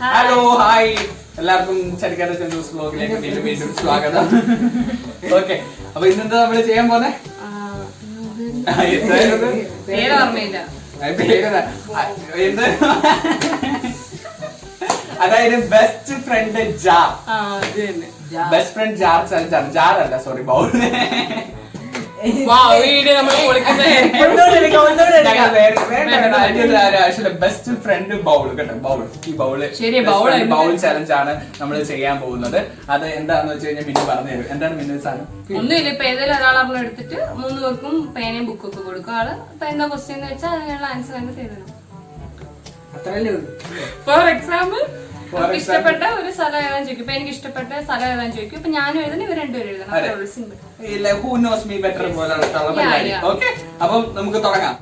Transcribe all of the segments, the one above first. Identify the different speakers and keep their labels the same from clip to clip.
Speaker 1: Hello hi എല്ലാവർക്കും ചരിക്കാത്ത ചന്ദ്രൂസ് വ്ലോഗിലേക്ക് വീണ്ടും സ്വാഗതം. ഓക്കെ, അപ്പൊ ഇന്നെന്താ നമ്മള് ചെയ്യാൻ പോന്നെ? അതായത് best friend jar. Best friend jar അല്ല, sorry, bowl. Best friend bowl കേട്ടോ, ബൗൾ. ഈ ബൗൾ ചലഞ്ച് ആണ് നമ്മൾ ചെയ്യാൻ പോകുന്നത്. അത് എന്താണെന്ന് വെച്ച് കഴിഞ്ഞാൽ മിന്നു പറഞ്ഞു തരും. എന്താണ് മിന്നു സാധനം?
Speaker 2: ഒന്നുമില്ല, ഇപ്പൊ ഏതെങ്കിലും ഒരാളെ എടുത്തിട്ട് 3 പേർക്കും പേനയും ബുക്കും ഒക്കെ കൊടുക്കും. ആള് ഇപ്പൊ എന്താ ക്വസ്റ്റ്യൻ എന്ന് വെച്ചാൽ അതിനുള്ള ആൻസർ തന്നെ ചെയ്തണം. ഫോർ എക്സാമ്പിൾ, ഇഷ്ടപ്പെട്ട ഒരു സ്ഥലം എഴുതാൻ ചോദിക്കും. ഇപ്പൊ എനിക്ക് ഇഷ്ടപ്പെട്ട സ്ഥലം എഴുതാൻ ചോദിക്കും. ഇപ്പൊ ഞാനും എഴുതണം, ഇവർ രണ്ടുപേരും എഴുതണം. Simple.
Speaker 1: Who knows me better പോലുള്ള പരിപാടി. ഓക്കെ, അപ്പം നമുക്ക് തുടങ്ങാം.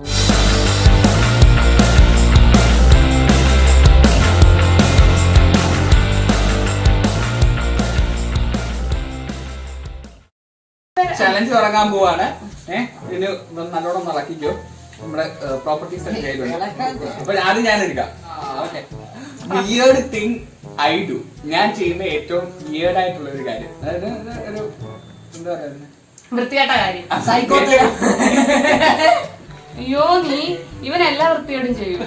Speaker 1: ചലഞ്ച് തുടങ്ങാൻ പോവാണ്. ഇതിന് നല്ലോണം നടക്കിക്കോ. നമ്മുടെ പ്രോപ്പർട്ടീസ് ഒക്കെ കയ്യിലുണ്ട്. അപ്പൊ ആദ്യം ഞാൻ എടുക്കാം. Okay, weird thing I do. ഞാൻ ചെയ്യുന്ന ഏറ്റവും വിയേർഡ് ആയിട്ടുള്ള ഒരു കാര്യം, അതായത് ഒരു എന്താ പറയുക,
Speaker 2: വൃത്തികെട്ട കാര്യം. അയ്യോ, നീ ഇവൻ എല്ലാ വൃത്തിയോടും ചെയ്യും.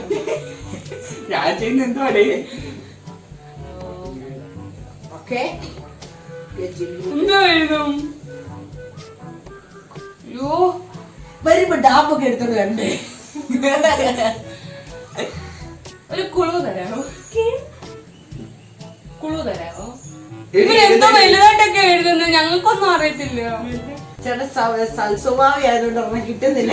Speaker 1: ഞാൻ ചെയ്യുന്ന എന്തുവാടേ?
Speaker 2: എന്താ എഴുതും? അയ്യോ,
Speaker 3: വരുമ്പോ ഡാപ്പൊക്കെ എടുത്തോണ്ട് വരണ്ടേ?
Speaker 2: ഒരു കുളു തരാമോ? ഇവരെന്തോ വലുതായിട്ടൊക്കെ എഴുതുന്നത്, ഞങ്ങൾക്കൊന്നും അറിയത്തില്ല.
Speaker 3: ചേട്ടാ സൽസ്വഭാവി ആയതുകൊണ്ട് ഒരെണ്ണം കിട്ടുന്നില്ല.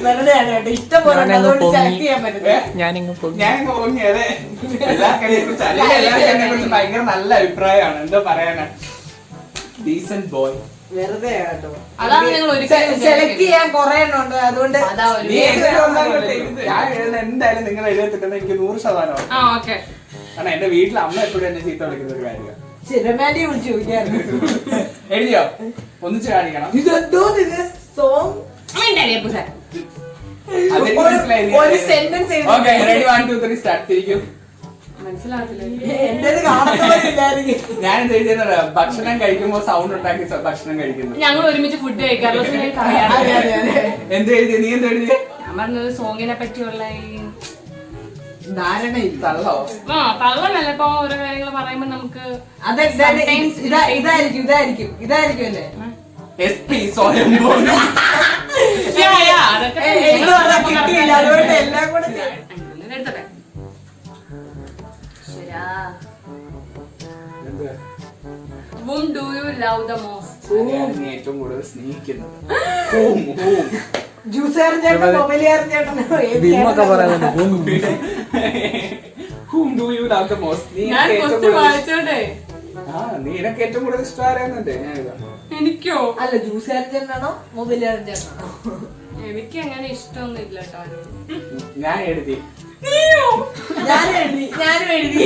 Speaker 3: വെറുതെ കേട്ടോ, ഇഷ്ടം പോലെ അതുകൊണ്ട് സെലക്ട് ചെയ്യാൻ പറ്റും.
Speaker 1: ഭയങ്കര നല്ല അഭിപ്രായമാണ്. എന്താ പറയാനാ, ഡീസന്റ് ബോയ്.
Speaker 3: വെറുതെ കേട്ടോ,
Speaker 2: സെലക്ട്
Speaker 3: ചെയ്യാൻ കൊറേ എണ്ണുണ്ട്. അതുകൊണ്ട്
Speaker 1: ഞാൻ എന്തായാലും നിങ്ങൾ എഴുതിട്ടിട്ട് എനിക്ക് 100%. കാരണം എന്റെ വീട്ടിൽ അമ്മ എപ്പോഴും എന്നെ ചീത്ത വിളിക്കുന്ന ഒരു കാര്യമാണ്.
Speaker 3: ചിരമാൻഡി വിളിച്ചു ചോദിക്കാറുണ്ട്.
Speaker 1: എഴുതിയോ? ഒന്നിച്ച് കാണിക്കണം.
Speaker 3: ഇതെന്തോ സോങ് ഒരു സെന്റൻസ്
Speaker 1: മനസ്സിലാവും.
Speaker 3: എന്റെ കാണത്തില്ലായിരിക്കും.
Speaker 1: ഞാൻ എന്ത് എഴുതിയത്, ഭക്ഷണം കഴിക്കുമ്പോ സൗണ്ട് ഉണ്ടാക്കി ഭക്ഷണം കഴിക്കുന്നു.
Speaker 2: ഞങ്ങൾ ഒരുമിച്ച് ഫുഡ് കഴിക്കാറുള്ളൂ.
Speaker 1: എന്ത് എഴുതി? നീ എന്ത് എഴുതി?
Speaker 2: ഞാൻ പറഞ്ഞത് സോങ്ങിനെ പറ്റിയുള്ള
Speaker 3: ധാരണ
Speaker 1: തള്ളോ?
Speaker 2: തള്ളനല്ല. ഇപ്പൊ ഓരോ കാര്യങ്ങൾ പറയുമ്പോ നമുക്ക്
Speaker 3: ഇതായിരിക്കും അല്ലേ
Speaker 1: SP സ്വയം
Speaker 3: കിട്ടിയില്ല. അതുകൊണ്ട് എല്ലാം കൂടെ
Speaker 2: എടുത്തട്ടെ. Whom do you love the most?
Speaker 1: ഏറ്റവും കൂടുതൽ സ്നേഹിക്കുന്നത്
Speaker 3: ജ്യൂസുകാരൻ ചേട്ടൻ, മൊബൈലുകാരൻ ചേട്ടൻ,
Speaker 1: Whom do you love the most? നീ നിനക്ക് ഏറ്റവും കൂടുതൽ ഇഷ്ടമാരെന്നുണ്ട്.
Speaker 2: എനിക്കോ?
Speaker 3: അല്ല, ജ്യൂസുകാരൻ ചേട്ടനാണോ മൊബൈലുകാരൻ ചേട്ടനാണോ?
Speaker 2: എനിക്ക് അങ്ങനെ ഇഷ്ടമൊന്നും ഇല്ല കേട്ടോ.
Speaker 1: ഞാൻ എഴുതി.
Speaker 3: ഞാനും എഴുതി.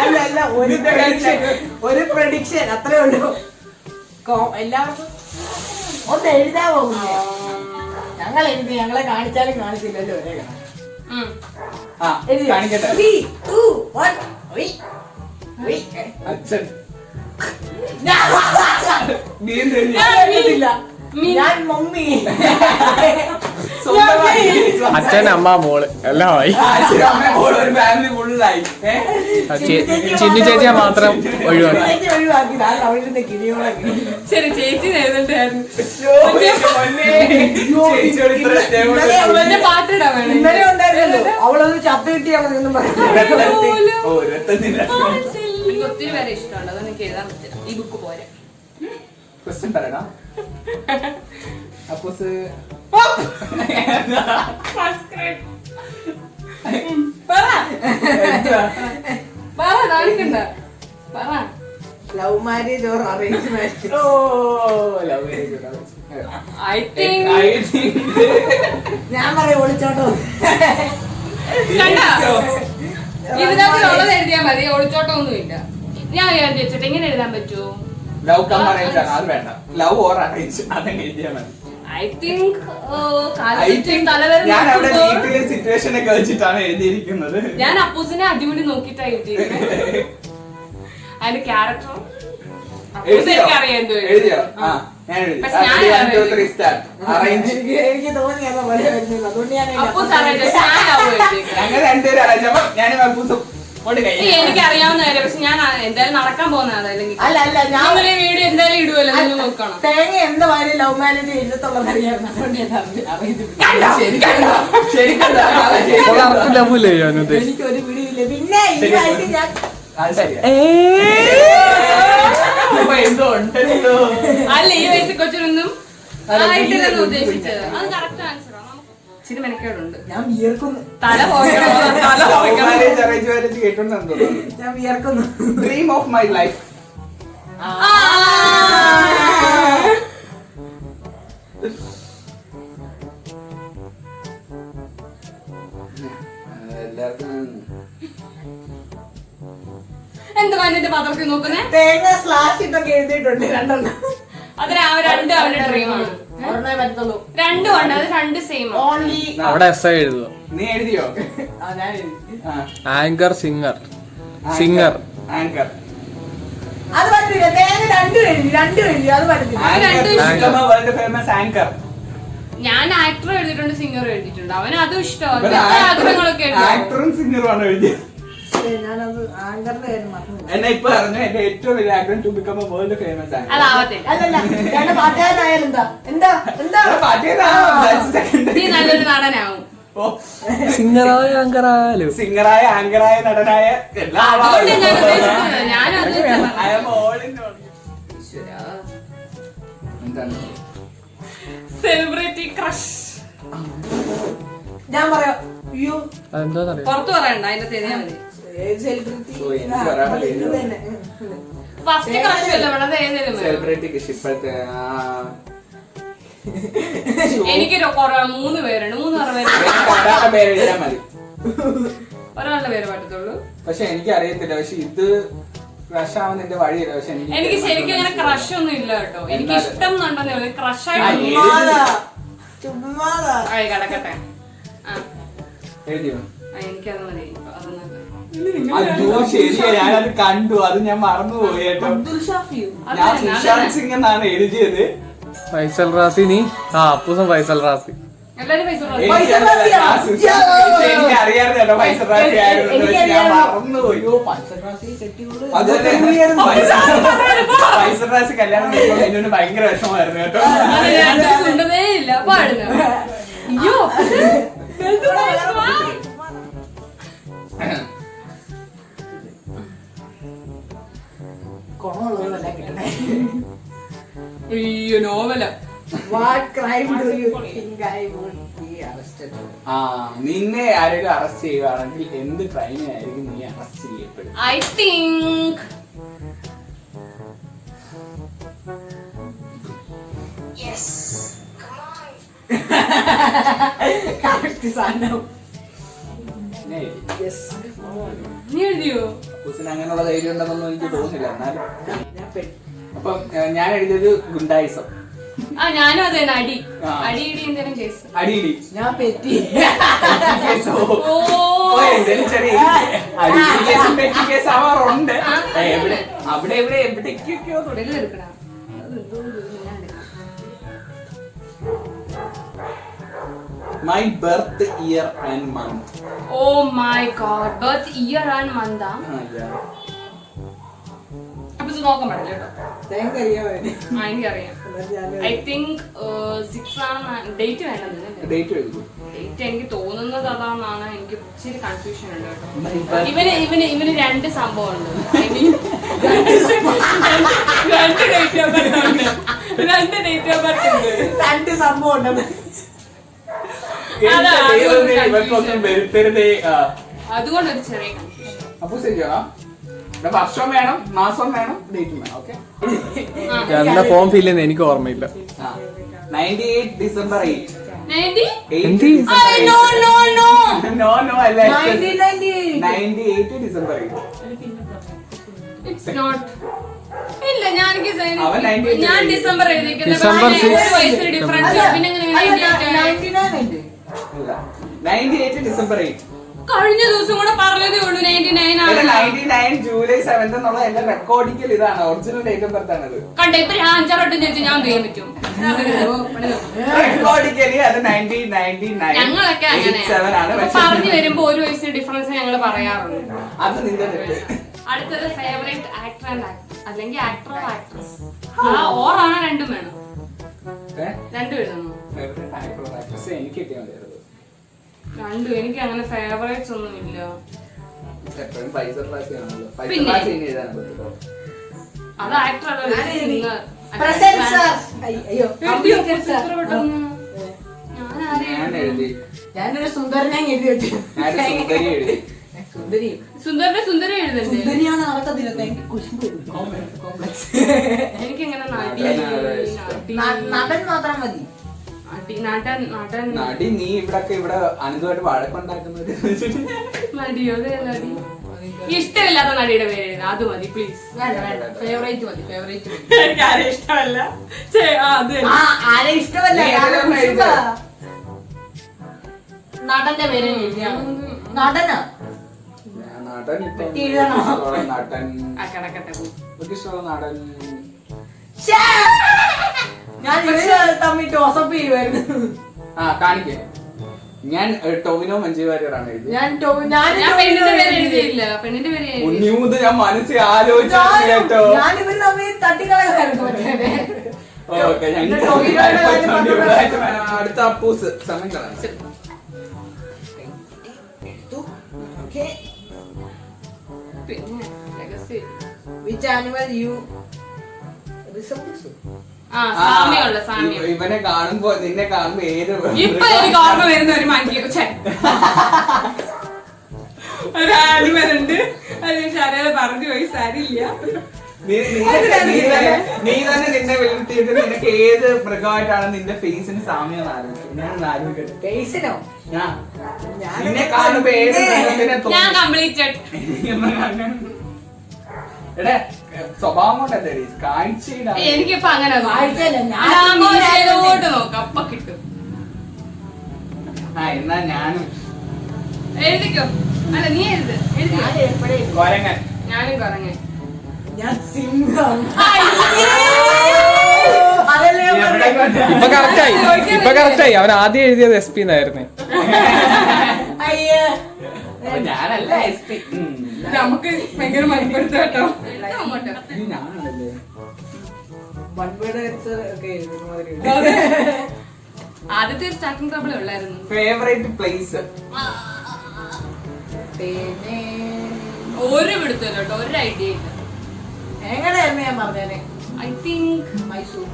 Speaker 3: അല്ല, ഒരു പ്രഡിക്ഷൻ അത്രേ ഉള്ളൂ. എല്ലാവർക്കും ഒന്ന് എഴുതാമോ? ഞങ്ങൾ എഴുതി, ഞങ്ങളെ കാണിച്ചാലും കാണിച്ചില്ലല്ലോ. ഒരേ
Speaker 1: അച്ഛൻ.
Speaker 3: ഞാൻ മമ്മി.
Speaker 4: അച്ഛൻ, അമ്മ, മോള് എല്ലാം ആയി. ചിന്നു ചേച്ചിയെ മാത്രം ഒഴിവാക്കി.
Speaker 2: ശരി, ചേച്ചി പാട്ടിടാൻ വേണം.
Speaker 3: ഇന്നലെ ഉണ്ടായിരുന്നല്ലോ, അവളൊന്ന് ചത്ത കിട്ടിയാണെന്നും പറഞ്ഞു.
Speaker 2: എനിക്ക് ഒത്തിരി പേരെ ഇഷ്ടമുണ്ട്, അതൊന്നും എനിക്ക് എഴുതാൻ പറ്റില്ല. ഈ ബുക്ക് പോരെ.
Speaker 1: ക്വസ്റ്റ്യൻ പറയണ. അപ്പൊ
Speaker 3: love marriage or arrange marriage? ഞാൻ പറയാം, ഒളിച്ചോട്ടോ.
Speaker 2: ഇതിനകത്തുള്ളത് എഴുതിയാൽ മതി, ഒളിച്ചോട്ടം ഒന്നും ഇല്ല. ഞാൻ ചോദിച്ചിട്ട് എങ്ങനെ എഴുതാൻ പറ്റുമോ?
Speaker 1: ലവ് കം അറേഞ്ച് ആണ്, അത് വേണ്ട. ലവ് ഓർ അറേഞ്ച് അതങ്ങ് എഴുതിയാൽ മതി.
Speaker 2: ഐ തിങ്ക്
Speaker 1: ഞാൻ അവിടെ വീട്ടിലെ സിറ്റുവേഷൻ ഒക്കെ വെച്ചിട്ടാണ് എഴുതിയിരിക്കുന്നത്.
Speaker 2: ഞാൻ അപ്പൂസിനെ അടിമുടി നോക്കിട്ടാ എഴുതിയിരിക്കുന്നത്. അതിന്റെ ക്യാരക്ടർ എനിക്കറിയാം എന്തോ
Speaker 1: എഴുതിയോ? ഞാൻ എഴുതി.
Speaker 2: പക്ഷെ ഞാൻ
Speaker 1: 1 2 3 സ്റ്റാർട്ട് അറേഞ്ച്.
Speaker 3: എനിക്ക് തോന്നി അതാ പോലെ വരുന്നത്. അതുകൊണ്ട് ഞാൻ
Speaker 2: അപ്പൂസ് അറിയാം, ഞാൻ ലവ് എഴുതിയിരിക്കുന്നത്.
Speaker 1: ഞങ്ങൾ രണ്ടുപേരും അറേഞ്ച്. അപ്പൊ ഞാനും അപ്പൂസും
Speaker 2: എനിക്കറിയാവുന്ന കാര്യം. പക്ഷെ ഞാൻ എന്തായാലും നടക്കാൻ പോകുന്നതാണ്. അല്ലെങ്കിൽ
Speaker 3: അല്ല ഞാൻ
Speaker 2: വീഡിയോ എന്തായാലും ഇടുവല്ലോ, നിങ്ങൾ നോക്കണം.
Speaker 3: തേങ്ങ എന്ത് മാതിരി ലവ് മാരേജ് എഴുതത്തുള്ളത് അറിയാമായിരുന്നു. അതുകൊണ്ട് ഞാൻ
Speaker 4: ലവൂലേ ഞാൻ ഉദ്ദേശിച്ചത്.
Speaker 3: എനിക്കൊരു പിടിയില്ല. പിന്നെ ഈ വയസ്സിൽ ഞാൻ
Speaker 1: എന്തോ ഉണ്ടല്ലോ.
Speaker 2: അല്ല, ഈ വയസ്സിൽ കൊച്ചിനൊന്നും ആയിട്ടില്ലെന്ന് ഉദ്ദേശിച്ചത്. അത് കറക്റ്റ് ആൻസറാണ്. ഇച്ചിരി മെനക്കേടുണ്ട്.
Speaker 3: ഞാൻ വിയർക്കുന്നു.
Speaker 2: തല പോകണം.
Speaker 3: ഞാൻ വിയർക്കുന്നു.
Speaker 1: Dream of my life.
Speaker 2: എന്ത് വന്നിട്ട് പത്രത്തിൽ നോക്കുന്നേ?
Speaker 3: തേങ്ങ സ്ലാഷ് ഇട്ടൊക്കെ എഴുതിയിട്ടുണ്ട് 2
Speaker 2: അതിന് രണ്ട് അവന്റെ ഡ്രീമാണ്.
Speaker 3: ഒരെണ്ണേ പറ്റത്തുള്ളൂ.
Speaker 2: 2 ഉണ്ട്, അത് 2 സെയിം.
Speaker 3: ഓൺലി
Speaker 4: അവിടെ എസ് എഴുതുക.
Speaker 1: നീ എഴുതിയോ?
Speaker 3: ഞാൻ എഴുതി.
Speaker 4: Anchor singer singer
Speaker 1: anchor.
Speaker 3: അത് പറ്റില്ല. തേങ്ങ 2 എഴുതി. അത് പറ്റത്തില്ല.
Speaker 1: World famous anchor.
Speaker 2: ഞാൻ ആക്ടർ എഴുതിയിട്ടുണ്ട്, സിംഗർ എഴുതിയിട്ടുണ്ട്. അവന് അതും ഇഷ്ടമാണ്. ആഗ്രഹങ്ങളൊക്കെ
Speaker 1: ആക്ടറും സിംഗറും ആണ് എഴുതിയത്.
Speaker 3: ഞാനത് ആങ്കറിന്റെ കാര്യം മറന്നു.
Speaker 1: എന്നെ ഇപ്പൊ പറഞ്ഞു എന്റെ ഏറ്റവും വലിയ ആഗ്രഹം to become a world famous anchor.
Speaker 2: അതാവത്തില്ല.
Speaker 3: അല്ലല്ല, ഞാൻ പാട്ടുകാരനായാലും എന്താ
Speaker 2: നീ നല്ലൊരു നടനാവും.
Speaker 4: സിംഗറായ ആങ്കറായാലും
Speaker 1: സിംഗറായ ആങ്കറായ നടനായ എല്ലാ
Speaker 2: അതുകൊണ്ട് ഞാൻ ഉദ്ദേശിച്ചത്. ഞാനത്
Speaker 1: എന്താണ്
Speaker 2: സെലിബ്രിറ്റി ക്രഷ്.
Speaker 3: ഞാൻ പറയാം. അയ്യോ
Speaker 4: അതെന്താന്നറിയാം.
Speaker 2: പുറത്തു പറയണ്ട, അതിന്റെ തെരിയാ മതി.
Speaker 3: സെലിബ്രിറ്റി
Speaker 2: ഫസ്റ്റ് ക്രഷ് അല്ല ഇവിടെ ഏതെങ്കിലും
Speaker 1: സെലിബ്രിറ്റി ഇപ്പോഴത്തെ
Speaker 2: എനിക്ക് 3 പേരുണ്ട്. 3
Speaker 1: പേര് എഴുതാൻ മതി.
Speaker 2: ഒരാളുടെ പേര് പറ്റത്തുള്ളൂ.
Speaker 1: പക്ഷെ എനിക്ക് അറിയത്തില്ല. പക്ഷെ ഇത് ക്രഷ് ആവുന്നതിന്റെ വഴിയില്ല. പക്ഷെ
Speaker 2: എനിക്ക് ശരിക്കും അങ്ങനെ ക്രഷ് ഒന്നും ഇല്ല കേട്ടോ. എനിക്ക് ഇഷ്ടം എന്നുണ്ടെന്നേ ക്രഷ് ആയിട്ട്
Speaker 3: ചുമ്മാതാ
Speaker 2: കിടക്കട്ടെ.
Speaker 1: എഴുതിയോ?
Speaker 2: എനിക്കത് മതി.
Speaker 1: അയ്യോ ശരിയാ, ഞാനത് കണ്ടു. അത് ഞാൻ മറന്നുപോയി കേട്ടോ.
Speaker 3: അബ്ദുൽ ഷാഫിയോ?
Speaker 1: ഞാൻ സുശാന്ത് സിംഗ് എന്നാണ് എഴുതിയത്.
Speaker 4: ഫൈസൽ റാസി. നീ അപ്പൂസം ഫൈസൽ റാസി.
Speaker 2: എല്ലാരും പൈസ
Speaker 1: എനിക്ക് അറിയാതെ കേട്ടോ ഫൈസൽ റാസി ആയിരുന്നു. ഞാൻ മറന്നുപോയി. ഫൈസൽ റാസി കല്യാണം കഴിക്കുമ്പോൾ എന്നോട് ഭയങ്കര വിഷമമായിരുന്നു കേട്ടോ.
Speaker 2: ഉണ്ടതേ ഇല്ല പാടുന്നു. അയ്യോ അയ്യോ നോവല.
Speaker 3: What crime do you think I would be arrested for?
Speaker 1: നിന്നെ ആരെങ്കിലും അറസ്റ്റ് ചെയ്യുകയാണെങ്കിൽ എന്ത് ക്രൈമിനായിരിക്കും നീ അറസ്റ്റ് ചെയ്യപ്പെടും?
Speaker 2: I think
Speaker 5: yes. Come on.
Speaker 3: Correct സാധനം.
Speaker 1: Yes.
Speaker 2: നീ എഴുതിയോ?
Speaker 1: കുസിന് അങ്ങനെയുള്ള ധൈര്യം ഉണ്ടെന്നൊന്നും എനിക്ക് തോന്നുന്നില്ല. എന്നാലും
Speaker 3: ഞാൻ പെട്ടു.
Speaker 1: അപ്പം ഞാൻ എഴുതിയത് ഗുണ്ടായിസം.
Speaker 2: ഞാനും അത് തന്നെ. അടി എന്തേലും കേസ്.
Speaker 1: അടിയിടി
Speaker 3: ഞാൻ പെറ്റി.
Speaker 1: എന്തേലും ചെറിയ അടിയിടി കേസും പെറ്റി കേസ് ആവാറുണ്ട്. അവിടെ എവിടേക്കൊക്കെയോ
Speaker 2: തുടങ്ങി എടുക്കണം.
Speaker 1: My birth year and month.
Speaker 2: Oh my god, birth year and month. അപ്പൊ ഇത് നോക്കാൻ പാടില്ല കേട്ടോ.
Speaker 3: തേങ്ങ അറിയാമോ?
Speaker 2: എനിക്കറിയാം. ഐ തിങ്ക് 6 ആണ്. ഡേറ്റ് വേണ്ടത്.
Speaker 1: ഡേറ്റ് എഴുതും.
Speaker 2: ഡേറ്റ് എനിക്ക് തോന്നുന്നത് അതാണെന്നാണ്. എനിക്ക് ഇച്ചിരി കൺഫ്യൂഷൻ ഉണ്ട് കേട്ടോ. ഇവന് 2 സംഭവം ഉണ്ട്. I mean 2 date of birth ഉണ്ട്. 2 ഡേറ്റ് ഓഫ് ബർത്ത് ഉണ്ട്.
Speaker 3: 2 സംഭവം ഉണ്ടെന്ന്.
Speaker 2: അതുകൊണ്ടൊരു ചെറിയ കൺഫ്യൂഷൻ.
Speaker 1: അപ്പൊ ശരിയാ, വർഷം വേണം, മാസം വേണം, ഡേറ്റും വേണം. ഓക്കെ.
Speaker 4: എന്റെ ഫോം ഫില്ല് ചെയ്യുന്ന എനിക്ക് ഓർമ്മയില്ല.
Speaker 1: 98 December 8.
Speaker 2: 90?
Speaker 1: No, അല്ല.
Speaker 3: 1998.
Speaker 1: 98 December 8.
Speaker 2: It's not. ഇല്ല ഞാൻ
Speaker 1: അവൻ 98
Speaker 2: ഞാൻ ഡിസംബർ എഴുതിക്കുന്നത്
Speaker 4: ഡിസംബർ 6.
Speaker 2: വയസ്സിൽ ഡിഫറൻസ് പിന്നെ എങ്ങനെ
Speaker 1: 98 ഡിസംബർ 8.
Speaker 2: കഴിഞ്ഞ ദിവസം കൂടെ പറഞ്ഞതേ ഉള്ളൂ 99 ആണ്
Speaker 1: 99 ജൂലൈ 7 എന്നുള്ള എന്റെ റെക്കോർഡിക്കൽ ഇതാണ്, ഒറിജിനൽ ഡേറ്റ് ഓഫ് ബർത്ത് ആണത്.
Speaker 2: കണ്ടേ ഇപ്പൊ ഞാൻ 5 വട്ടം ചോദിച്ചു ഞാൻ ചെയ്യാൻ പറ്റും
Speaker 1: റെക്കോർഡിക്കലി അത് 1999
Speaker 2: ഞങ്ങളൊക്കെ അങ്ങനെ
Speaker 1: 87 ആണ്.
Speaker 2: പറഞ്ഞു വരുമ്പോ ഒരു വയസ്സിന് ഡിഫറൻസ് ഞങ്ങൾ പറയാറുണ്ട്.
Speaker 1: അത് നിന്റെ തെറ്റ്.
Speaker 2: അടുത്തത് ഫേവറേറ്റ് ആക്ടർ ആൻഡ് അല്ലെങ്കിൽ ആക്ടർ ആക്ട്രസ്. ഓറാണ് രണ്ടും വേണം. രണ്ടും എഴുതുന്നു.
Speaker 1: ഫേവറേറ്റ് ആക്ടർ ആക്ട്രസ് എനിക്ക് കിട്ടിയാൽ മതിയായിരുന്നു.
Speaker 2: രണ്ടും എനിക്ക് അങ്ങനെ ഫേവറേറ്റ്സ് ഒന്നും ഇല്ല.
Speaker 1: എപ്പോഴും ഫൈസൽ റാസി ആണല്ലോ. ഫൈസൽ
Speaker 2: പിന്നെ?
Speaker 1: റാസി ഇനി എഴുതാൻ പറ്റുമോ?
Speaker 2: അത് ആക്ടർ അല്ല സിംഗർ.
Speaker 1: ഞാൻ എഴുതി.
Speaker 3: ഞാനൊരു സുന്ദരനെ എഴുതി വെച്ചു.
Speaker 1: ഞാനൊരു സുന്ദരി എഴുതി.
Speaker 3: സുന്ദരിയും
Speaker 2: സുന്ദരി എഴുതണ്ടേ?
Speaker 3: സുന്ദരിയാണ് നടക്കത്തില്ല. എനിക്ക് കുശുമ്പ് കോംപ്ലക്സ്.
Speaker 2: എനിക്കിങ്ങനെ
Speaker 3: നടൻ മാത്രം മതി.
Speaker 2: നടൻ
Speaker 1: നടി നീ ഇവിടെ അനന്തമായിട്ട് വഴക്കുണ്ടാക്കുന്നത്
Speaker 2: നടിയോ നടി ഇഷ്ടമില്ലാത്ത നടിയുടെ പേര് എഴുതാം. അത് മതി പ്ലീസ്.
Speaker 3: വേണ്ട വേണ്ട, ഫേവറേറ്റ് മതി. ഫേവറേറ്റ്
Speaker 2: എനിക്ക് ആരെയും ഇഷ്ടമല്ല.
Speaker 3: ആരെ ഇഷ്ടമല്ല.
Speaker 1: നീ ഏതെങ്കിലും
Speaker 3: കുശുമ്പാ. നടന്റെ പേര് എഴുതിയാണ്. നടനാ
Speaker 1: നടൻ ഇപ്പൊ
Speaker 3: എഴുതണോ?
Speaker 1: നടൻ
Speaker 2: കിടക്കട്ടെ.
Speaker 1: ഇഷ്ടമുള്ള നടൻ
Speaker 3: ഞാൻ ഇവര് തമ്മിൽ ടോസപ്പ് ചെയ്യുമായിരുന്നു.
Speaker 1: കാണിക്കേ. ഞാൻ ടോവിനോ മഞ്ജു വാര്യറാണ് എഴുതി.
Speaker 2: ഞാൻ പെണ്ണിന്റെ പേര് എഴുതിയില്ല. പെണ്ണിന്റെ പേര്
Speaker 1: ഉണ്ണിമൂന്ന് ഞാൻ മനസ്സിൽ ആലോചിച്ചു കേട്ടോ.
Speaker 3: ഞാനിവര് തമ്മിൽ തട്ടിക്കളയായിരുന്നു.
Speaker 1: ഓക്കെ അടുത്ത അപ്പൂസ് സമയം കളയാം.
Speaker 2: പിന്നെ രഹസ്യം.
Speaker 3: Which animal you resemble?
Speaker 2: സാമ്യമുള്ള സാമ്യം.
Speaker 1: ഇവനെ കാണുമ്പോ നിന്നെ കാണുമ്പോ ഏത്
Speaker 2: ഇപ്പൊ എനിക്ക് ഓർമ്മ വരുന്ന ഒരു മങ്കി ഒരു ആനിമലുണ്ട്. അത് ശരിയാതെ പറഞ്ഞു പോയി. സാരില്ല.
Speaker 1: നീ തന്നെ നിന്നെ വെളുത്തിയിട്ട് നിനക്ക് ഏത് മൃഗമായിട്ടാണ് നിന്റെ ഫേസിന് സാമ്യം ആലോചിക്കും. ഞാൻ ആലോചിക്കട്ടെ.
Speaker 3: ഫേസിനോ?
Speaker 1: നിന്നെ കാണുമ്പോ ഏത് മൃഗത്തിനെ
Speaker 2: ഞാൻ കംപ്ലീറ്റഡ്.
Speaker 1: എടേ സ്വഭാവം കൊണ്ടല്ലേ കാഴ്ചയിലാണ്.
Speaker 2: എനിക്കിപ്പോ അങ്ങനെ
Speaker 3: കാഴ്ചയല്ല,
Speaker 2: നോക്കാം അപ്പൊ കിട്ടും.
Speaker 1: എന്നാ ഞാനും
Speaker 2: എഴുതിക്കോ. അല്ല നീ എഴുത്.
Speaker 1: കൊരങ്ങൻ.
Speaker 2: ഞാനും കുറങ്ങ.
Speaker 3: ഞാൻ സിംഹം.
Speaker 4: ഇപ്പൊ കറക്റ്റായി. അവൻ ആദ്യം എഴുതിയത് SP എന്നായിരുന്നു.
Speaker 3: അയ്യേ,
Speaker 1: ഞാനല്ല SP.
Speaker 2: നമുക്ക് ഭയങ്കര മണിപ്പെടുത്ത കേട്ടോ.
Speaker 1: ഞാനല്ലേ
Speaker 2: ആദ്യത്തെ സ്റ്റാർട്ടിംഗ് ട്രബിൾ ഉള്ളായിരുന്നു.
Speaker 1: ഫേവറേറ്റ് പ്ലേസ്
Speaker 2: ഒരു പിടുത്തല്ലോ കേട്ടോ. ഒരു ഐഡിയ ഇല്ല.
Speaker 3: എങ്ങനെയായിരുന്നു ഞാൻ പറഞ്ഞേനെ?
Speaker 2: I think
Speaker 3: Mysore.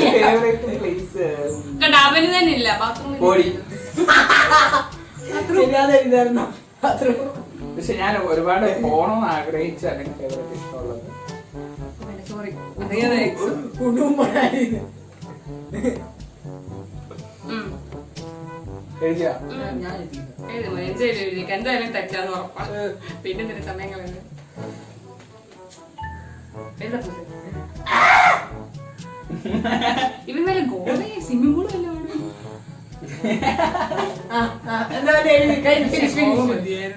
Speaker 1: Favourite place
Speaker 2: കണ്ട അവന് തന്നെ ഇല്ല ബാത്റൂമിൽ.
Speaker 1: കോഴി.
Speaker 3: ശരിയാതെ എഴുതായിരുന്നു.
Speaker 1: പക്ഷെ ഞാൻ ഒരുപാട് പോണമെന്ന് ആഗ്രഹിച്ച അല്ലെങ്കിൽ ഫേവറേറ്റ് ഇഷ്ടമുള്ളത്
Speaker 3: സോറി, കുടുംബമായി.
Speaker 1: എഴുതിയ
Speaker 3: ഞാൻ
Speaker 2: എഴുതിക്കാം. എന്തായാലും തെറ്റാന്ന് ഉറപ്പാ. പിന്നെ എന്തിനു സമയങ്ങളുണ്ട്. ഇവൻ വല്ല ഗോവ സ്വിമ്മിംഗ് പൂളും അല്ല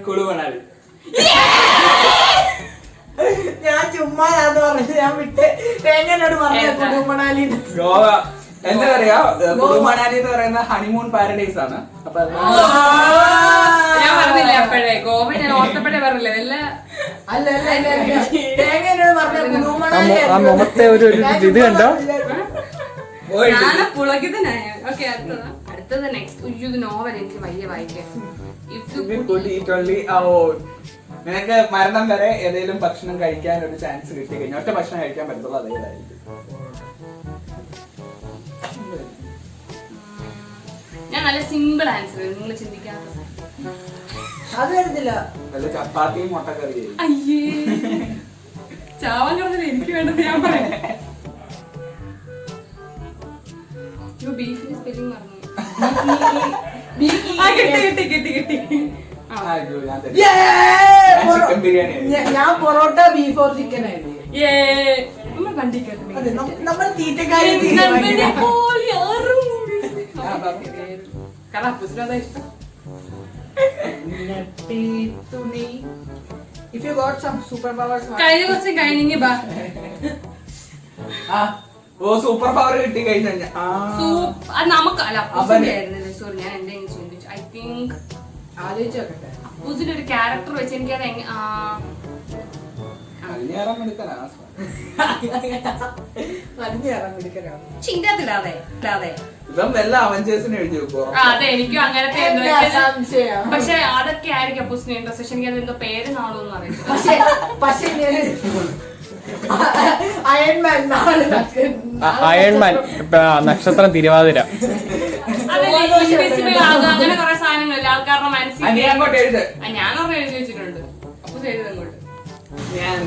Speaker 1: കുളുമണാലി.
Speaker 3: ഞാൻ ചുമ്മാതാന്ന് പറഞ്ഞത്. ഞാൻ വിട്ട് തേങ്ങനോട് പറഞ്ഞ കുടുംബണാലി.
Speaker 1: ഗോവ എന്താ പറയാ, കുളുമണാലി എന്ന് പറയുന്ന ഹണിമൂൺ പാരഡൈസ് ആണ്. അപ്പൊ
Speaker 2: ഞാൻ പറഞ്ഞില്ല അപ്പോഴേ ഗോവ. ഞാൻ ഓർത്തപ്പോഴേ പറഞ്ഞില്ലേ വല്ല
Speaker 3: അല്ല തേങ്ങനോട് പറഞ്ഞ കുടുംബണാലി.
Speaker 4: ആ മുഖത്തെ ഒരു ഇത് കണ്ടോ?
Speaker 2: പുളകിതനായ. ഓക്കെ, അടുത്തത് നെക്സ്റ്റ്. ഇത് നോവൽ എനിക്ക് വയ്യ വായിക്കാൻ.
Speaker 1: നിനക്ക് മരണം വരെ ഏതെങ്കിലും ഭക്ഷണം കഴിക്കാൻ ഒരു ചാൻസ് കിട്ടി കഴിഞ്ഞാൽ ഒറ്റ ഭക്ഷണം കഴിക്കാൻ പറ്റത്തുള്ളൂ, അതേതായിരിക്കും?
Speaker 2: ഞാൻ നല്ല സിമ്പിൾ ആൻസർ നിങ്ങൾ ചിന്തിക്കാത്ത.
Speaker 3: അത് വരുന്നില്ല.
Speaker 1: വല്ല ചപ്പാത്തിയും മുട്ടക്കറിയും.
Speaker 2: അയ്യേ, ചാവാൻ കിടന്നില്ല. എനിക്ക് വേണ്ടത് ഞാൻ പറയാം. ബീഫിന്റെ സ്പെല്ലിംഗ് പറഞ്ഞു. കിട്ടി.
Speaker 1: അയ്യോ, ഞാൻ ചിക്കൻ ബിരിയാണി
Speaker 3: ഞാൻ പൊറോട്ട ബീഫ് ഓർ ചിക്കൻ ആയിരുന്നു.
Speaker 2: നമ്മൾ വണ്ടിക്കകത്ത്
Speaker 3: അതെ, നമ്മൾ തീറ്റക്കാരി
Speaker 2: കാരണം അപ്പൂസിന് അതാ ഇഷ്ടം.
Speaker 3: If you got some superpowers,
Speaker 2: കഴിഞ്ഞ കുറച്ച് കഴിഞ്ഞെങ്കിൽ ബാ
Speaker 1: ഓ സൂപ്പർ പവർ കിട്ടി കഴിഞ്ഞാൽ
Speaker 2: അത് നമുക്ക് അല്ല അപ്പൂസിന്റെ ആയിരുന്നില്ല. സോറി, ഞാൻ എന്റെ ചിന്തിച്ചു. ഐ തിങ്ക്
Speaker 3: ആലോചിച്ച് നോക്കട്ടെ.
Speaker 2: അപ്പൂസിന്റെ ഒരു ക്യാരക്ടർ വെച്ച് എനിക്കത്
Speaker 1: അതിനേറാൻ എടുക്കാനാ
Speaker 3: അതിന് കയറാൻ എടുക്കലാണ്.
Speaker 2: ചിന്തത്തില്ലാതെ
Speaker 1: ഇപ്പം എല്ലാ അവഞ്ചേഴ്സിനും എഴുതി വെക്കുവോ?
Speaker 2: അതെ, എനിക്കും അങ്ങനത്തെ എന്തോ
Speaker 3: എന്താ
Speaker 2: എനിക്ക്
Speaker 3: സംശയം?
Speaker 2: പക്ഷെ അതൊക്കെ ആയിരിക്കും അപ്പൂസിന് ഇൻട്രസ്റ്റ്. പക്ഷെ എനിക്ക് അതെന്തോ പേര് നാളൊന്നും അറിയില്ല.
Speaker 3: പക്ഷേ അയൺമാൻ
Speaker 4: അയൺമാൻ നക്ഷത്രം തിരുവാതിര.
Speaker 2: അതല്ലേ ഇൻവിസിബിൾ ആകുക, അങ്ങനെ കുറെ സാധനങ്ങളില്ല ആൾക്കാരുടെ മനസ്സിൽ.
Speaker 1: നീ അങ്ങോട്ട് എഴുത്.
Speaker 2: ഞാനൊന്നും എഴുതി വെച്ചിട്ടുണ്ട്. അപ്പൂസ് എഴുതി അങ്ങോട്ട്
Speaker 1: ഞാൻ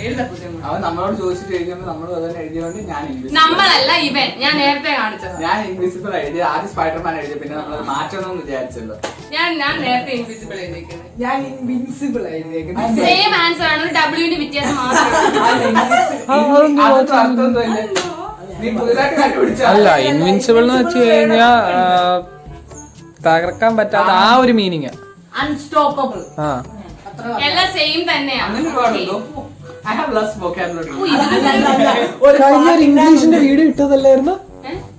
Speaker 2: എഴുതപ്പൂസ്.
Speaker 1: അവൻ നമ്മളോട് ചോദിച്ചിട്ട് എഴുതിയപ്പോൾ നമ്മൾ അതന്നെ എഴുതിയോണ്ട് ഞാൻ ഇൻവിസിബിൾ.
Speaker 2: നമ്മളല്ല ഇവൻ, ഞാൻ നേരത്തെ കാണിച്ചത്.
Speaker 1: ഞാൻ ഇൻവിസിബിൾ എഴുതി. ആദ്യം സ്പൈഡർമാൻ എഴുതി. പിന്നെ നമ്മളത് മാറ്റണമെന്ന് വിചാരിച്ചല്ലോ.
Speaker 2: ഞാൻ നേരത്തെ ഇൻവിസിബിൾ എഴുതിയിരിക്കുന്നത്.
Speaker 3: ഞാൻ ഇൻവിൻസിബിൾ ആയിരുന്നു.
Speaker 2: സെയിം ആൻസർ ആണ്, ഡബ്ല്യൂവിന്റെ വ്യത്യാസം മാത്രമേ.
Speaker 1: നീ പുതുതായിട്ട് കണ്ടുപിടിച്ച
Speaker 4: അല്ല, ഇൻവിൻസിബിൾ എന്ന് വെച്ച് കഴിഞ്ഞാ തകർക്കാൻ പറ്റാത്ത ആ ഒരു മീനിങ്.
Speaker 3: അൺസ്റ്റോപ്പബിൾ.
Speaker 4: ആ
Speaker 2: എല്ലാം സെയിം തന്നെയാണ്.
Speaker 1: അങ്ങനെ പാടുള്ളൂ. I have less vocabulary.
Speaker 4: കഴിഞ്ഞ ഒരു ഇംഗ്ലീഷിന്റെ വീഡിയോ ഇട്ടതല്ലായിരുന്നു?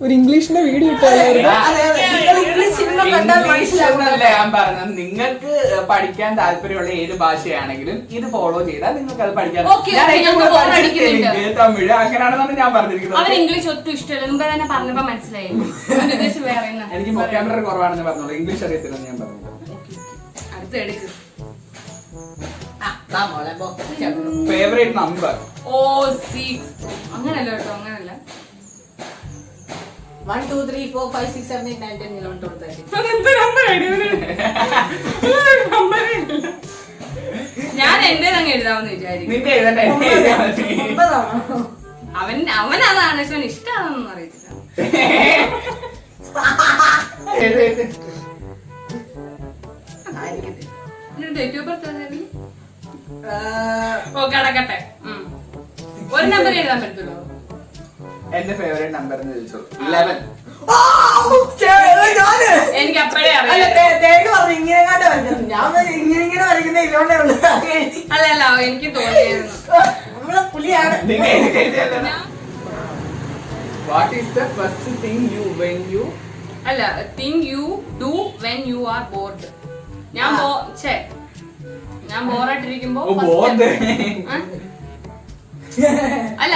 Speaker 4: ഒരു ഇംഗ്ലീഷിന്റെ വീഡിയോ ഇട്ടതല്ലായിരുന്നു?
Speaker 1: ഇംഗ്ലീഷ് എന്നല്ല ഞാൻ പറഞ്ഞത്. നിങ്ങൾക്ക് പഠിക്കാൻ താല്പര്യമുള്ള ഏത് ഭാഷയാണെങ്കിലും ഇത് ഫോളോ ചെയ്താൽ നിങ്ങൾക്ക് അത് പഠിക്കാൻ. ഞാൻ ഏറ്റവും കൂടുതൽ പഠിച്ചത് തെലുങ്ക്, തമിഴ് അങ്ങനെയാണെന്നാണ് ഞാൻ പറഞ്ഞിരിക്കുന്നത്.
Speaker 2: അവൻ ഇംഗ്ലീഷ് ഒട്ടും ഇഷ്ടമല്ല. മുമ്പ് തന്നെ പറഞ്ഞപ്പോ മനസ്സിലായി. വേറെ
Speaker 1: എനിക്ക് വൊക്കാബുലറി കുറവാണെന്ന് പറഞ്ഞോളൂ. ഇംഗ്ലീഷ് അറിയത്തില്ലെന്ന് ഞാൻ പറഞ്ഞു.
Speaker 2: അടുത്ത് എടുക്ക്.
Speaker 1: Favourite number?
Speaker 2: 6. അങ്ങനല്ല കേട്ടോ, അങ്ങനല്ല.
Speaker 3: 1 2 3 4 5 6 7 8 9 10 11 12 13.
Speaker 2: അതെന്ത് നമ്പറാണ്? ഞാൻ എന്റെ അങ്ങ് എഴുതാമെന്ന് വിചാരിക്കും.
Speaker 1: നിന്റെ എഴുതണ്ടേ?
Speaker 2: അവൻ അതാണ്, പക്ഷെ ഇഷ്ടമാണെന്നൊന്നും അറിയത്തില്ല. ഡേറ്റ് ഓഫ് ബർത്ത് കടക്കട്ടെ. ഒരു നമ്പർ എഴുതാൻ പറ്റുമല്ലോ.
Speaker 1: എന്റെ ഫേവറേറ്റ് നമ്പർ എന്ന് ചോദിച്ചോ 11.
Speaker 2: എനിക്ക് അപ്പഴേ അറിയാം.
Speaker 3: ഇങ്ങനെ വരയ്ക്കുന്ന ഇല്ലോണ്ടേ ഉള്ളു.
Speaker 2: അല്ല എനിക്ക് തോന്നിയായിരുന്നു.
Speaker 3: നമ്മളെ പുലിയാണ്.
Speaker 1: What is the first thing you when you?
Speaker 2: അല്ല, thing you do when you are bored. ഞാൻ ബോറായിട്ടിരിക്കുമ്പോ അല്ല,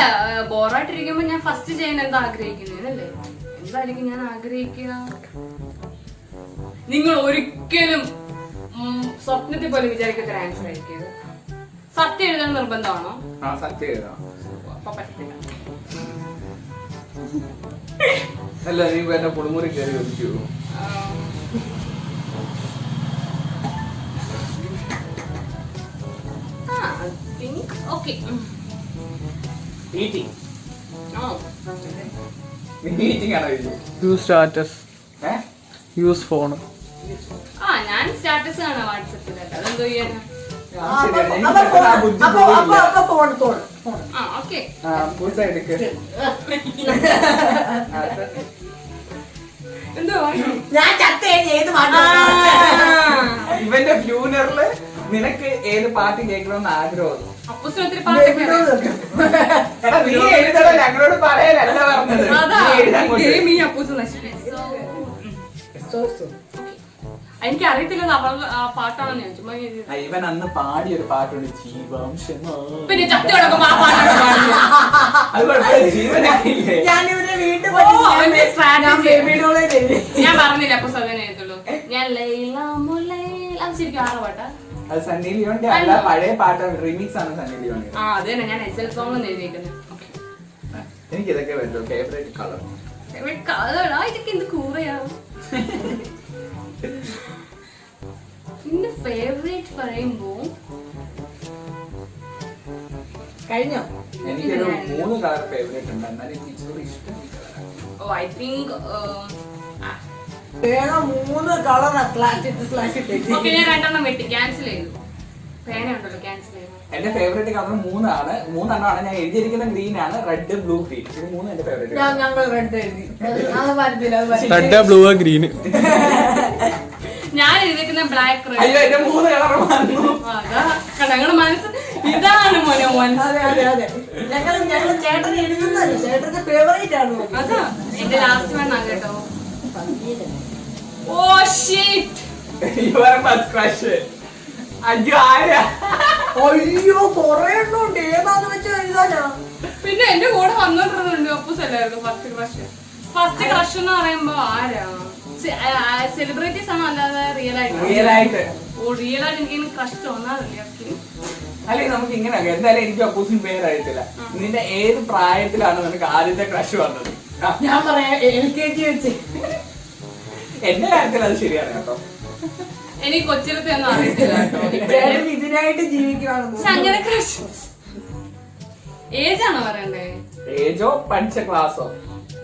Speaker 2: ബോറായിട്ടിരിക്കുമ്പോ ഞാൻ ഫസ്റ്റ് ചെയ്യാൻ എന്താ ആഗ്രഹിക്കുന്നല്ലേ? എന്തായിരിക്കും ഞാൻ ആഗ്രഹിക്കുക? നിങ്ങൾ ഒരിക്കലും സ്വപ്നത്തിൽ പോലും വിചാരിക്കാത്ത ആൻസർ ആയിരിക്കും. സത്യം എഴുതാൻ നിർബന്ധമാണോ?
Speaker 1: സത്യം എഴുതാം.
Speaker 2: അപ്പൊ പറ്റത്തില്ല.
Speaker 1: അല്ല, നീ എന്നെ പുളിമുറി കയറി ഒഴിക്കൂ.
Speaker 2: Okay.
Speaker 1: Eating.
Speaker 2: Oh.
Speaker 1: Eating ആണോ ഇത്?
Speaker 4: Use status, use phone.
Speaker 2: ഞാൻ സ്റ്റാറ്റസ് കാണാം വാട്സപ്പിൽ. അതെന്തോ ചെയ്യാനാ?
Speaker 3: ഞാൻ ചത്ത ഏത്
Speaker 1: ഇവന്റെ ഫ്യൂനറില് നിനക്ക് ഏത് പാട്ട് കേൾക്കണമെന്ന് ആഗ്രഹം?
Speaker 2: അപ്പൂസിന് ഒത്തിരി പാട്ടൊക്കെ
Speaker 1: നീ എഴുതണം, ഞങ്ങളോട് പറയാനല്ല പറഞ്ഞത്.
Speaker 2: അപ്പൂസ് നശിപ്പിച്ചു. എനിക്ക് അറിയത്തില്ല അവളുടെ ആ പാട്ടാണെന്ന് ഞാൻ ചുമ്മാ.
Speaker 1: ഇവൻ അന്ന് പാടിയൊരു പാട്ടുണ്ട്, ജീവാംശമോ.
Speaker 2: പിന്നെ ചത്തി കിടക്കുമ്പോ ആ പാട്ടാണ് പാടുന്നത്.
Speaker 1: അത് കുഴപ്പമില്ല, ജീവനൊക്കെ ഇല്ലേ?
Speaker 2: ഞാൻ പറഞ്ഞില്ല അപ്പൂസ് അതിനെ എഴുതുള്ളൂ. ഞാൻ ലൈല മുലൈല. അത് ശരിക്കും ആറ് പാട്ടാ?
Speaker 1: അത് സണ്ണി ലിയോന്റെ അല്ല, പഴയ പാട്ട് റിമിക്സ് ആണ് സണ്ണി ലിയോന്റെ.
Speaker 2: അത് തന്നെ ഞാൻ എസ് എൽ സോങ് എഴുതിയിരിക്കുന്നത്.
Speaker 1: എനിക്ക് ഇതൊക്കെ വരുമല്ലോ. Favourite colour?
Speaker 2: ഇതൊക്കെ എന്ത് കൂറയാണ്. എന്റെ ഫേവറേറ്റ് പറയുമ്പോ
Speaker 3: കഴിഞ്ഞോ?
Speaker 1: എനിക്കൊരു 3 കളർ ഫേവറേറ്റ് ഉണ്ട്. എന്നാലും എനിക്ക് ഇച്ചിരി ഇഷ്ടം ഈ കളറാണ്.
Speaker 2: ഐ തിങ്ക്
Speaker 3: വേണം 3 കളർ സ്ലാഷ് ഇട്ട്
Speaker 2: ഓക്കെ, ഞാൻ 2 വെട്ടി ക്യാൻസൽ ചെയ്തു. പേന ഉണ്ടല്ലോ ക്യാൻസൽ ചെയ്യുന്നത്.
Speaker 1: എന്റെ ഫേവറേറ്റ് കളർ മൂന്നെണ്ണമാണ്. ഞാൻ എഴുതിയിരിക്കുന്ന ഗ്രീൻ ആണ്, റെഡ്, ബ്ലൂ, ഗ്രീൻ. ഇത് മൂന്ന് എന്റെ ഫേവറേറ്റ്.
Speaker 3: ഞങ്ങൾ റെഡ് എഴുതി. അത് പറ്റില്ല, അത് പറ്റില്ല.
Speaker 4: Red, blue, green.
Speaker 2: ഞാൻ എഴുതിക്കുന്ന ബ്ലാക്ക് റെഡ്.
Speaker 1: അയ്യോ എന്റെ മൂന്ന് കളർ വന്നു.
Speaker 2: അതാ ഞങ്ങളുടെ മനസ്സ് ഇതാണ് മോനെ മനസ്സ്.
Speaker 3: അതെ അതെ അതെ. ഞങ്ങൾ ചേട്ടൻ എഴുതുന്നല്ലേ, ചേട്ടന്റെ ഫേവറേറ്റ് ആണ്.
Speaker 2: അതാ എന്റെ ലാസ്റ്റ് വൺ ആണ് കേട്ടോ. Oh shit,
Speaker 1: your first crush. അയ്യോ ആരാ?
Speaker 3: അയ്യോ കൊറേ എണ്ണുണ്ട്, ഏതാന്ന് വെച്ച് എഴുതാനാ.
Speaker 2: പിന്നെ എന്റെ കൂടെ വന്നോണ്ടിരുന്നുണ്ട് അപ്പൂസ് അല്ലായിരുന്നു ഫസ്റ്റ് ക്രഷ്. ഫസ്റ്റ് ക്രഷ് എന്ന് പറയുമ്പോ ആരാ? സെലിബ്രിറ്റീസ് ആണോ അല്ലാതെ റിയൽ ആയിട്ട്?
Speaker 1: റിയൽ ആയിട്ട്.
Speaker 2: ഓ റിയൽ ആയിട്ട് എനിക്ക് ക്രഷ് തോന്നാറില്ല.
Speaker 1: അല്ലെ നമുക്ക് ഇങ്ങനെയൊക്കെ എന്തായാലും എനിക്ക് അപ്പൂസിന് പേരറിയത്തില്ല. നിന്റെ ഏത് പ്രായത്തിലാണ് നിനക്ക് ആദ്യത്തെ ക്രഷ് വന്നത്?
Speaker 3: ഞാൻ പറയാം, LKG വെച്ച്.
Speaker 1: എന്റെ കാര്യത്തിൽ അത് ശരിയാണ് കേട്ടോ.
Speaker 2: എനിക്ക് കൊച്ചിലത്തെ ഒന്നും അറിയത്തില്ല കേട്ടോ.
Speaker 3: ചേട്ടൻ ഇതിനായിട്ട് ജീവിക്കുകയാണെന്ന്.
Speaker 2: പക്ഷെ അങ്ങനെ ക്രഷ് ഏജ് ആണോ പറയണ്ടേ?
Speaker 1: ഏജോ പഠിച്ച ക്ലാസ്സോ?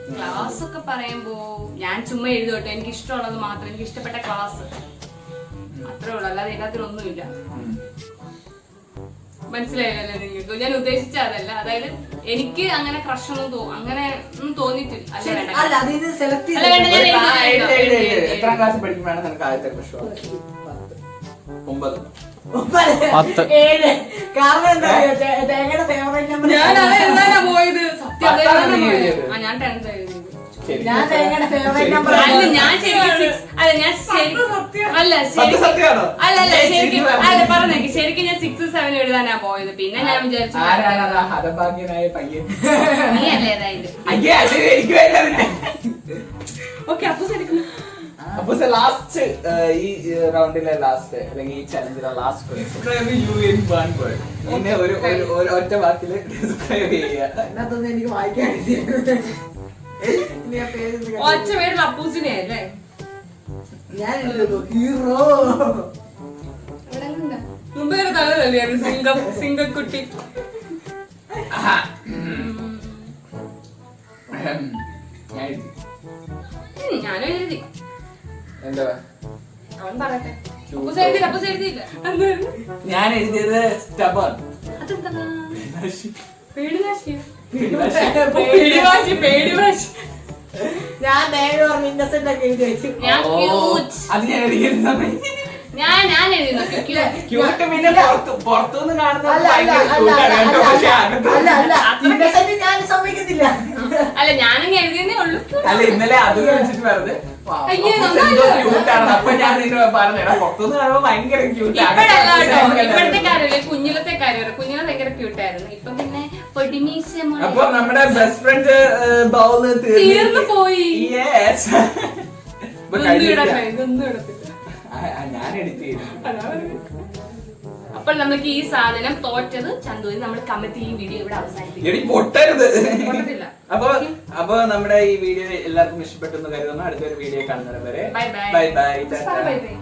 Speaker 2: ക്ലാസ് ഒക്കെ പറയുമ്പോ ഞാൻ ചുമ്മാ എഴുതോട്ടെ, എനിക്ക് ഇഷ്ടമുള്ളത് മാത്രം, എനിക്ക് ഇഷ്ടപ്പെട്ട ക്ലാസ് അത്രേ ഉള്ളൂ, അല്ലാതെ ഇതിനകത്തിലൊന്നുമില്ല. മനസ്സിലായില്ലല്ലേ നിങ്ങൾക്ക്? ഞാൻ ഉദ്ദേശിച്ച അതല്ല. അതായത് എനിക്ക് അങ്ങനെ ക്രഷ് ഒന്നും അങ്ങനെ ഒന്നും തോന്നിയിട്ടില്ല.
Speaker 3: അല്ല അതിന് സെലക്ട്
Speaker 2: അല്ല, വേണ്ട, ഞാൻ
Speaker 1: എത്രാം ക്ലാസ്സിൽ പഠിക്കുമ്പോഴാണ് നിനക്ക് ആദ്യത്തെ ക്രഷ്? 9.
Speaker 4: 10.
Speaker 3: 7. കാരണം എന്താ തേങ്ങയുടെ ഫേവറേറ്റ് നമ്പർ.
Speaker 2: ഞാൻ അത് എഴുതാനാ പോയത്. സത്യം അത്
Speaker 1: പത്താണ്
Speaker 2: എഴുതാനാ
Speaker 1: നീ
Speaker 2: പോയത്.
Speaker 1: എഴുതിയത്.
Speaker 2: ഞാൻ 10th എഴുതിയത്.
Speaker 3: ഞാൻ തേങ്ങയുടെ ഫേവറേറ്റ് നമ്പർ.
Speaker 2: അല്ല ഞാൻ ശരിക്കും അല്ല ശരിക്കും
Speaker 1: സത്യമാണോ?
Speaker 2: അല്ല ശരിക്കും അല്ല പറഞ്ഞേക്ക് ശരിക്കും ഞാൻ 6, 7 എഴുതാനാ പോയത്. പിന്നെ ഞാൻ വിചാരിച്ചു
Speaker 1: ആരാണ് ആ ഹതഭാഗ്യനായ പയ്യൻ?
Speaker 2: നീ അല്ലേ ഏതായത്.
Speaker 1: അയ്യേ അത് എനിക്ക് വേണ്ട.
Speaker 2: ഓക്കെ അപ്പൊ ശരിക്കും
Speaker 1: അപ്പൊ ലാസ്റ്റ് ഈ റൗണ്ടിലെ ലാസ്റ്റ് അല്ലെങ്കിൽ ഈ ചലഞ്ചിലെ ലാസ്റ്റ് പിന്നെ ഒരു ഒറ്റ വാക്കില് ഡിസ്ക്രൈബ് ചെയ്യുക.
Speaker 3: അതിനകത്തൊന്നും എനിക്ക് വായിക്കാൻ ഇനി ആ പേര്
Speaker 2: ഒറ്റ പേരിൽ അപ്പൂസിനെ അല്ലേ
Speaker 3: ഞാൻ ഹീറോ.
Speaker 2: മുമ്പേ ഒരു തല തന്നെയായിരുന്നു സിംഗക്കുട്ടി. ഞാനും എഴുതി.
Speaker 1: എന്താ
Speaker 2: അവൻ പറയട്ടെ. അപ്പൂസ് എഴുതിയില്ല.
Speaker 1: ഞാൻ എഴുതിയത് സ്റ്റബൺ.
Speaker 2: അതെന്താ? പേടിവാശി.
Speaker 3: ഞാൻ നേരെ പറഞ്ഞു ഇന്നസെന്റ് ഒക്കെ എഴുതി വെച്ചു.
Speaker 2: ഞാൻ cute.
Speaker 1: അത് ഞാൻ എഴുതിയ സമയം
Speaker 2: ഞാൻ എഴുതി നോക്കി
Speaker 1: ക്യൂട്ട്. പിന്നെ പുറത്തുനിന്ന് കാണുന്നത്
Speaker 3: അല്ല അല്ല
Speaker 1: ഭയങ്കര
Speaker 3: അല്ല
Speaker 1: cute ആണ് കേട്ടോ. പക്ഷേ അകത്ത്
Speaker 3: അല്ല അല്ല ഇന്നസെന്റ് ഞാൻ സമ്മതിക്കത്തില്ല.
Speaker 2: അല്ല ഞാനങ്ങ് എഴുതിയതേ ഉള്ളൂ.
Speaker 1: അല്ല ഇന്നലെ അത് വെച്ചിട്ട് പറഞ്ഞത്
Speaker 2: അയ്യേ, നന്നായില്ല.
Speaker 1: ക്യൂട്ടാണ്. അപ്പൊ ഞാൻ നിന്നെ പറഞ്ഞ പുറത്തുനിന്ന് കാണുമ്പോ ഭയങ്കര
Speaker 2: ഇപ്പഴല്ല കേട്ടോ, ഇപ്പോഴത്തെ
Speaker 1: ക്യൂട്ട്.
Speaker 2: കാര്യമല്ലേ, കുഞ്ഞിലത്തെ കാര്യം. കുഞ്ഞിലെ ഭയങ്കര ക്യൂട്ടായിരുന്നു. ഇപ്പൊ പിന്നെ പൊടിമീശ
Speaker 1: അപ്പൊ നമ്മുടെ ബെസ്റ്റ് ഫ്രണ്ട് ബൗള്
Speaker 2: തീർന്നു പോയി.
Speaker 1: Yes. ഇപ്പൊ കഴിഞ്ഞില്ല.
Speaker 2: ഇതൊന്നും ഇടത്തില്ല.
Speaker 1: ഞാൻ എഡിറ്റ് ചെയ്തു.
Speaker 2: അപ്പോൾ നമുക്ക് ഈ സാധനം തോറ്റത് ചന്തുവിന് നമ്മൾ കമ്മിറ്റി ഈ വീഡിയോ ഇവിടെ അവസാനിപ്പിക്കും.
Speaker 1: എടി പൊട്ടരുത്.
Speaker 2: പൊട്ടത്തില്ല.
Speaker 1: അപ്പൊ നമ്മുടെ ഈ വീഡിയോ എല്ലാവർക്കും ഇഷ്ടപ്പെട്ടെന്ന് കരുതുന്നു. അടുത്തൊരു വീഡിയോ കാണുന്നത് വരെ
Speaker 2: bye bye.
Speaker 1: Bye bye.
Speaker 2: Bye bye.